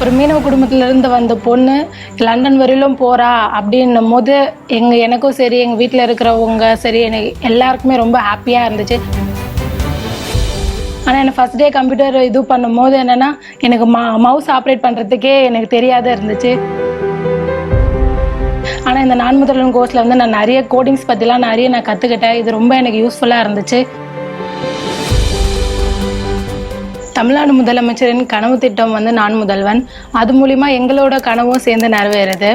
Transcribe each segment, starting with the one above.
ஒரு மீனவ குடும்பத்திலேருந்து வந்த பொண்ணு லண்டன் வரையிலும் போகிறா அப்படின்னும் போது எனக்கும் சரி, எங்கள் வீட்டில் இருக்கிறவங்க சரி, எனக்கு எல்லாருக்குமே ரொம்ப ஹாப்பியாக இருந்துச்சு. ஆனால் எனக்கு ஃபஸ்ட் டே கம்ப்யூட்டர் இது பண்ணும்போது என்னென்னா, எனக்கு மவுஸ் ஆப்ரேட் பண்ணுறதுக்கே எனக்கு தெரியாத இருந்துச்சு. ஆனால் இந்த நான் முதல்வன் கோர்ஸில் வந்து நான் நிறைய கோடிங்ஸ் பற்றிலாம் நான் கற்றுக்கிட்டேன். இது ரொம்ப எனக்கு யூஸ்ஃபுல்லாக இருந்துச்சு. தமிழ்நாடு முதலமைச்சரின் கனவு திட்டம் வந்து நான் முதல்வன். அது மூலிமா எங்களோட கனவும் சேர்ந்து நிறைவேறுது.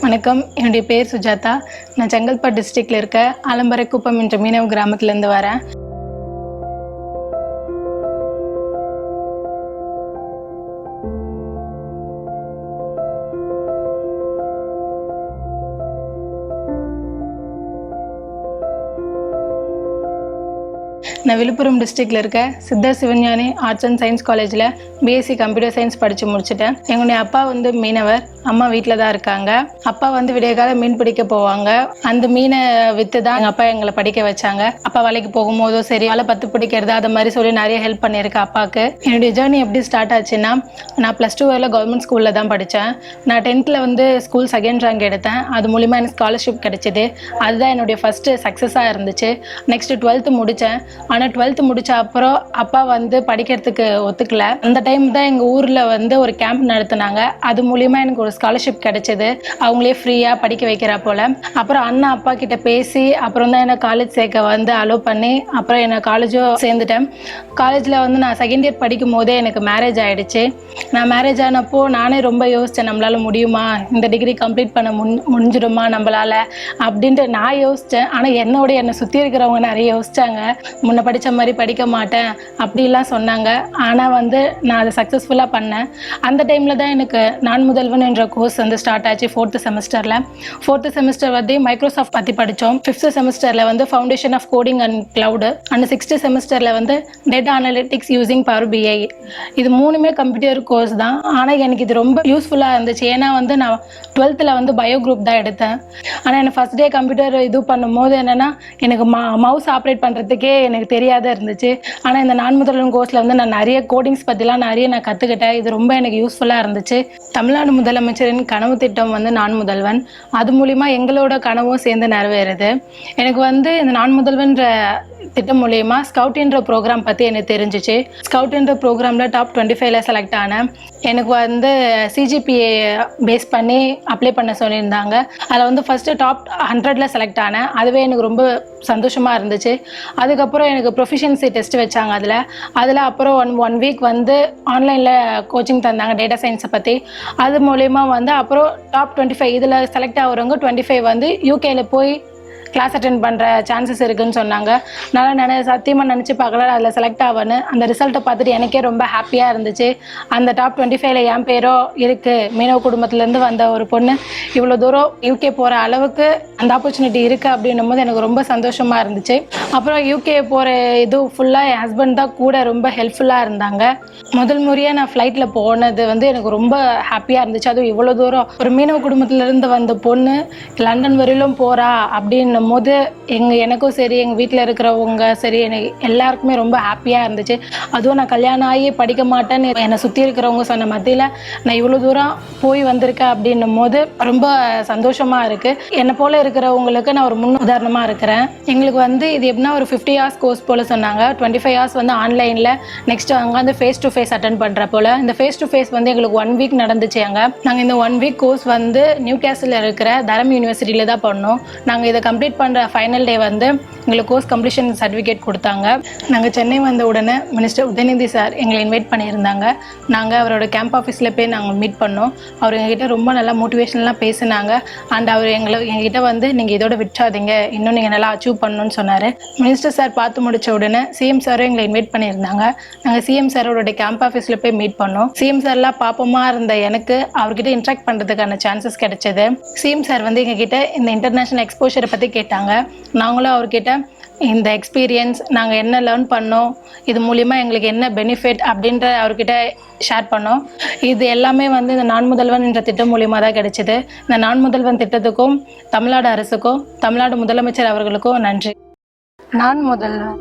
வணக்கம், என்னுடைய பேர் சுஜாதா. நான் செங்கல்பட்டு டிஸ்ட்ரிக்டில் இருக்க ஆலம்பரைக்குப்பம் என்ற மீனவ கிராமத்துலேருந்து வரேன். நான் விழுப்புரம் டிஸ்ட்ரிக்டில் இருக்க சித்தர் சிவஞானி ஆர்ட்ஸ் அண்ட் சயின்ஸ் காலேஜில் பிஎஸ்சி கம்ப்யூட்டர் சயின்ஸ் படித்து முடிச்சுட்டேன். எங்களுடைய அப்பா வந்து மீனவர், அம்மா வீட்டில் தான் இருக்காங்க. அப்பா வந்து விடியகால மீன் பிடிக்க போவாங்க. அந்த மீனை விற்று தான் எங்கள் அப்பா எங்களை படிக்க வச்சாங்க. அப்பா வேலைக்கு போகும்போதோ சரி, வலை பத்து பிடிக்கிறது அது மாதிரி சொல்லி நிறைய ஹெல்ப் பண்ணியிருக்கேன் அப்பாவுக்கு. என்னுடைய ஜேர்னி எப்படி ஸ்டார்ட் ஆச்சுன்னா, நான் +2 வரையில் கவர்மெண்ட் ஸ்கூலில் தான் படித்தேன். நான் 10th வந்து ஸ்கூல் செகண்ட் ரேங்க் எடுத்தேன். அது மூலிமா எனக்கு ஸ்காலர்ஷிப் கிடைச்சிது. அதுதான் என்னுடைய ஃபஸ்ட்டு சக்ஸஸாக இருந்துச்சு. நெக்ஸ்ட்டு 12th முடித்தேன். ஆனால் 12th முடித்த அப்புறம் அப்பா வந்து படிக்கிறதுக்கு ஒத்துக்கல. அந்த டைம் தான் எங்கள் ஊரில் வந்து ஒரு கேம்ப் நடத்துனாங்க. அது மூலிமா எனக்கு ஒரு ஸ்காலர்ஷிப் கிடைச்சிது. அவங்களே ஃப்ரீயாக படிக்க வைக்கிறா போல். அப்புறம் அண்ணா அப்பா கிட்ட பேசி அப்புறம் தான் என்னை காலேஜ் சேர்க்க வந்து அலோவ் பண்ணி அப்புறம் என்னை காலேஜும் சேர்ந்துட்டேன். காலேஜில் வந்து நான் செகண்ட் இயர் படிக்கும் போதே எனக்கு மேரேஜ் ஆகிடுச்சு. நான் மேரேஜ் ஆனப்போ நானே ரொம்ப யோசித்தேன், நம்மளால் முடியுமா, இந்த டிகிரி கம்ப்ளீட் பண்ண முடிஞ்சிடுமா நம்மளால் அப்படின்ட்டு நான் யோசித்தேன். ஆனால் என்னை சுற்றி இருக்கிறவங்க நிறைய யோசித்தாங்க. முன்ன படித்த மாதிரி படிக்க மாட்டேன் அப்படிலாம் சொன்னாங்க. ஆனால் வந்து நான் அதை சக்ஸஸ்ஃபுல்லாக பண்ணேன். அந்த டைமில் தான் எனக்கு நான் முதல்வன் என்ற கோர்ஸ் வந்து ஸ்டார்ட் ஆச்சு. 4th செமஸ்டரில் 4th செமஸ்டர் வந்து மைக்ரோசாஃப்ட் பற்றி படித்தோம். 5th செமஸ்டரில் வந்து foundation of coding and cloud and 6th செமஸ்டரில் வந்து data analytics using power BI. இது 3மே கம்ப்யூட்டர் கோர்ஸ் தான். ஆனால் எனக்கு இது ரொம்ப யூஸ்ஃபுல்லாக இருந்துச்சு. ஏன்னா வந்து நான் 12th வந்து பயோ குரூப் தான் எடுத்தேன். ஆனால் எனக்கு ஃபஸ்ட் டே கம்ப்யூட்டர் இது பண்ணும்போது என்னென்னா, எனக்கு மவுஸ் ஆப்ரேட் பண்ணுறதுக்கே எனக்கு தெரியாத இருந்துச்சு. ஆனால் இந்த நான் முதல்வன் கோர்ஸில் வந்து நான் நிறைய கோடிங்ஸ் பற்றிலாம் நான் கற்றுக்கிட்டேன். இது ரொம்ப எனக்கு யூஸ்ஃபுல்லாக இருந்துச்சு. தமிழ்நாடு முதலமைச்சரின் கனவு திட்டம் வந்து நான் முதல்வன். அது மூலிமா எங்களோட கனவும் சேர்ந்து நிறைவேறுது. எனக்கு வந்து இந்த நான் முதல்வன்ற திட்டம் மூலயமா ஸ்கவுட் என்ற ப்ரோக்ராம் பற்றி எனக்கு தெரிஞ்சிச்சு. ஸ்கவுட் என்ற ப்ரோக்ராமில் டாப் 25ல செலக்ட் ஆனேன். எனக்கு வந்து சிஜிபிஏ பேஸ் பண்ணி அப்ளை பண்ண சொல்லியிருந்தாங்க. அதில் வந்து ஃபஸ்ட்டு டாப் 100ல் செலக்ட் ஆனேன். அதுவே எனக்கு ரொம்ப சந்தோஷமாக இருந்துச்சு. அதுக்கப்புறம் எனக்கு ப்ரொஃபிஷியன்சி டெஸ்ட் வச்சாங்க. அதில் அப்புறம் ஒன் வீக் வந்து ஆன்லைனில் கோச்சிங் தந்தாங்க டேட்டா சயின்ஸை பற்றி. அது மூலயமா வந்து அப்புறம் டாப் 25 இதில் செலக்ட் ஆகிறவங்க 25 வந்து யூகேயில் போய் கிளாஸ் அட்டென்ட் பண்ணுற சான்சஸ் இருக்குதுன்னு சொன்னாங்க. நல்லா சத்தியமாக நினச்சி பார்க்கல அதில் செலக்ட் ஆவேன்னு. அந்த ரிசல்ட்டை பார்த்துட்டு எனக்கே ரொம்ப ஹாப்பியாக இருந்துச்சு. அந்த டாப் 25ல் என் பேரோ இருக்குது. மீனவ குடும்பத்துலேருந்து வந்த ஒரு பொண்ணு இவ்வளோ தூரம் யூகே போகிற அளவுக்கு அந்த ஆப்பர்ச்சுனிட்டி இருக்குது அப்படின்னும் போது எனக்கு ரொம்ப சந்தோஷமாக இருந்துச்சு. அப்புறம் யூகே போகிற இது ஃபுல்லாக என் ஹஸ்பண்ட் தான் கூட ரொம்ப ஹெல்ப்ஃபுல்லாக இருந்தாங்க. முதல் முறையாக நான் ஃப்ளைட்டில் போனது வந்து எனக்கு ரொம்ப ஹாப்பியாக இருந்துச்சு. அதுவும் இவ்வளோ தூரம் ஒரு மீனவ குடும்பத்துலேருந்து வந்த பொண்ணு லண்டன் வரையிலும் போகிறா அப்படின்னு போது எனக்கும் சரி, எங்கள் வீட்டில் இருக்கிறவங்க சரி, எனக்கு எல்லாருக்குமே ரொம்ப ஹாப்பியாக இருந்துச்சு. அதுவும் நான் கல்யாணம் ஆகி படிக்க மாட்டேன்னு என்னை சுற்றி இருக்கிறவங்க சொன்ன மத்தியில் நான் இவ்வளோ தூரம் போய் வந்திருக்கேன் அப்படின்னும் போது ரொம்ப சந்தோஷமாக இருக்குது. என்னை போல் இருக்கிறவங்களுக்கு நான் ஒரு முன் உதாரணமாக இருக்கிறேன். எங்களுக்கு வந்து இது எப்படின்னா ஒரு 50 hours கோர்ஸ் போல் சொன்னாங்க. 25 hours வந்து ஆன்லைனில், நெக்ஸ்ட்டு அங்கே வந்து ஃபேஸ் டு ஃபேஸ் அட்டன் பண்ணுற போல். இந்த ஃபேஸ் டு ஃபேஸ் வந்து எங்களுக்கு 1 week நடந்துச்சு. நாங்கள் இந்த 1 week கோர்ஸ் வந்து நியூ கேஸ்டில் இருக்கிற தரம் யூனிவர்சிட்டியில் தான் பண்ணோம். நாங்கள் இதை கம்ப்ளீட் பண்ணுற ஃபைனல் டே வந்து எங்களுக்கு கோர்ஸ் கம்ப்ளீஷன் சர்டிஃபிகேட் கொடுத்தாங்க. நாங்கள் சென்னை வந்த உடனே மினிஸ்டர் உதயநிதி சார் எங்களை இன்வைட் பண்ணியிருந்தாங்க. நாங்கள் அவரோட கேம்ப் ஆஃபீஸில் போய் நாங்கள் மீட் பண்ணோம். அவர் எங்ககிட்ட ரொம்ப நல்லா மோட்டிவேஷனலாக பேசினாங்க. அண்ட் அவர் எங்ககிட்ட வந்து நீங்கள் இதோட விட்டாதீங்க, இன்னும் நீங்கள் நல்லா அச்சீவ் பண்ணணும்னு சொன்னார். மினிஸ்டர் சார் பார்த்து முடித்த உடனே சிஎம் சாரும் எங்களை இன்வைட் பண்ணியிருந்தாங்க. நாங்கள் சிஎம் சாரோட கேம்ப் ஆஃபீஸில் போய் மீட் பண்ணோம். சிஎம் சார்லாம் பாப்பமாக இருந்த எனக்கு அவர்கிட்ட இன்ட்ராக்ட் பண்ணுறதுக்கான சான்சஸ் கிடைச்சது. சிஎம் சார் வந்து எங்ககிட்ட இந்த இன்டர்நேஷ்னல் எக்ஸ்போஷரை பற்றி கேட்டாங்க. நாங்களும் அவர்கிட்ட இந்த எக்ஸ்பீரியன்ஸ் நாங்கள் என்ன லேர்ன் பண்ணோம், இது மூலிமா எங்களுக்கு என்ன பெனிஃபிட் அப்படின்ற அவர்கிட்ட ஷேர் பண்ணோம். இது எல்லாமே வந்து இந்த நான் முதல்வன் என்ற திட்டம் மூலிமா தான் கிடைச்சிது. இந்த நான் முதல்வன் திட்டத்துக்கும் தமிழ்நாடு அரசுக்கும் தமிழ்நாடு முதலமைச்சர் அவர்களுக்கும் நன்றி. நான் முதல்வன்.